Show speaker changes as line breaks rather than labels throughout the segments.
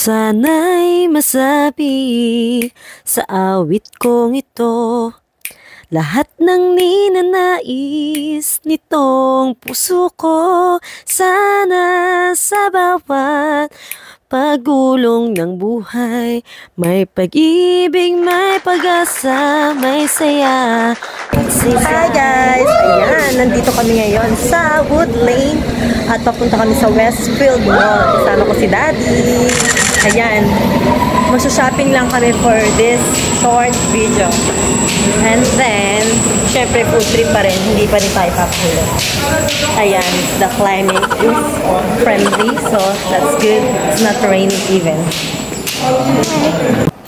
Sana'y masabi sa awit kong ito lahat ng ninanais nitong puso ko. Sana sa bawat pagulong ng buhay may pag-ibig, may pag-asa, may saya.
Hi guys! Ayan, nandito kami ngayon sa Wood Lane at papunta kami sa Westfield Mall. Kasama ko si Daddy. Ayan, magsa-shopping lang kami for this short video. And then, syempre food trip pa rin, hindi pa rin tayo papulo. Ayan, the climate is friendly, so that's good. It's not raining even.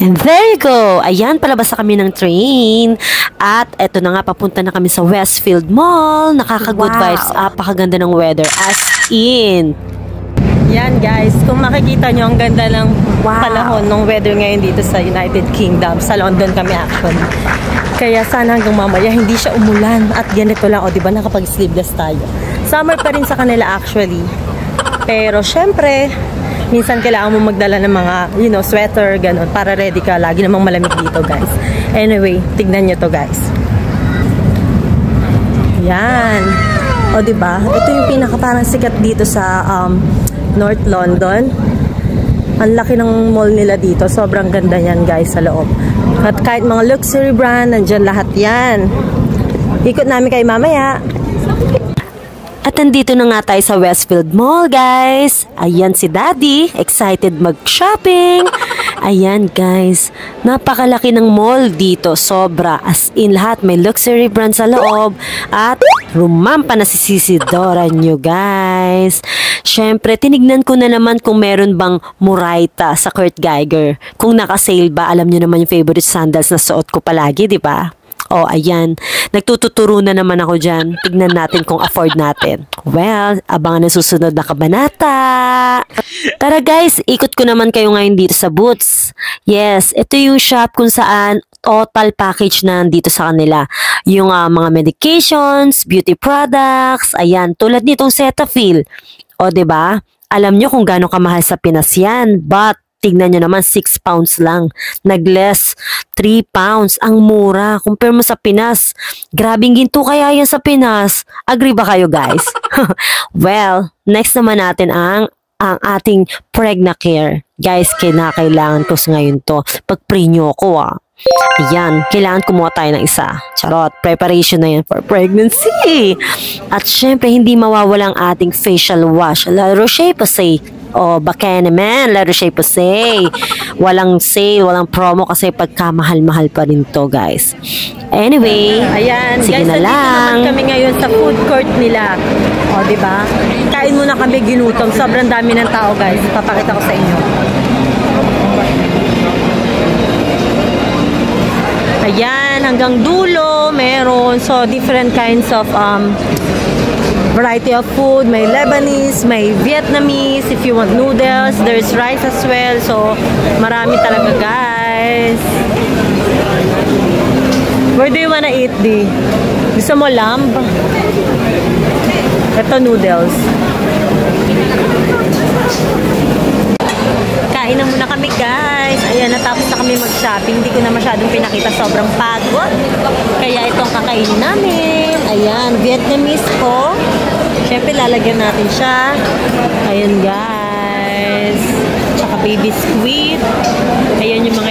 And there you go! Ayan, palabas na kami ng train. At eto na nga, papunta na kami sa Westfield Mall. Nakaka-good vibes. Apakaganda ng weather. As in.
Yan guys, kung makikita nyo, ang ganda ng panahon ng weather ngayon dito sa United Kingdom. Sa London kami actually. Kaya sana hanggang mamaya hindi siya umulan. At ganito lang, o diba nakapag-sleeveless tayo. Summer pa rin sa kanila actually. Pero syempre, minsan kailangan mo magdala ng mga, sweater, ganun, para ready ka. Lagi namang malamig dito, guys. Anyway, tignan nyo to, guys. Yan. O, diba? Ito yung pinaka parang sikat dito sa North London. Ang laki ng mall nila dito. Sobrang ganda yan, guys, sa loob. At kahit mga luxury brand, nandyan lahat yan. Ikot namin kayo mamaya.
At nandito na nga tayo sa Westfield Mall, guys. Ayan si Daddy, excited mag-shopping. Ayan, guys. Napakalaki ng mall dito, sobra. As in, lahat may luxury brand sa loob. At rumampa na si Isidora nyo, guys. Syempre, tinignan ko na naman kung meron bang Murayta sa Kurt Geiger. Kung naka-sale ba, alam nyo naman yung favorite sandals na suot ko palagi, di ba? Oh, ayan. Nagtututuro na naman ako dyan. Tignan natin kung afford natin. Well, abangan ang susunod na kabanata. Tara guys, ikot ko naman kayo ngayon dito sa Boots. Yes, ito yung shop kung saan total package na dito sa kanila. Yung mga medications, beauty products, ayan, tulad nitong Cetaphil. O, diba? Alam nyo kung gaano kamahal sa Pinas yan, but tignan nyo naman, 6 pounds lang. Nag-less, 3 pounds. Ang mura. Compare mo sa Pinas. Grabing ginto kaya yan sa Pinas. Agree ba kayo, guys? Well, next naman natin ang ating Pregnacare. Guys, kailangan ko ngayon to. Pag-pre nyo ko, Ayan, kailangan kumuha tayo ng isa. Charot, preparation na yan for pregnancy. At syempre, hindi mawawala ang ating facial wash. La Roche-Posay. O, baka naman, La Roche-Posay. Walang sale, walang promo kasi pagkamahal-mahal pa rin to, guys. Anyway,
ayan,
sige
guys,
na lang.
Naman kami ngayon sa food court nila. O, diba? Kain muna kami, ginutom. Sobrang dami ng tao, guys. Papakita ko sa inyo. Ayan, hanggang dulo, meron. So, different kinds of variety of food. May Lebanese, may Vietnamese. If you want noodles, there's rice as well. So, marami talaga, guys. Where do you wanna eat, Di? Gusto mo lamb? Ito, noodles. Kain na muna kami, guys. Ayan, natapos na kami mag-shopping. Hindi ko na masyadong pinakita. Sobrang pagod. Kaya itong kakainin namin. Ayan, Vietnamese po. Siyempre, lalagyan natin siya. Ayan, guys. Tsaka baby squid. Ayan yung mga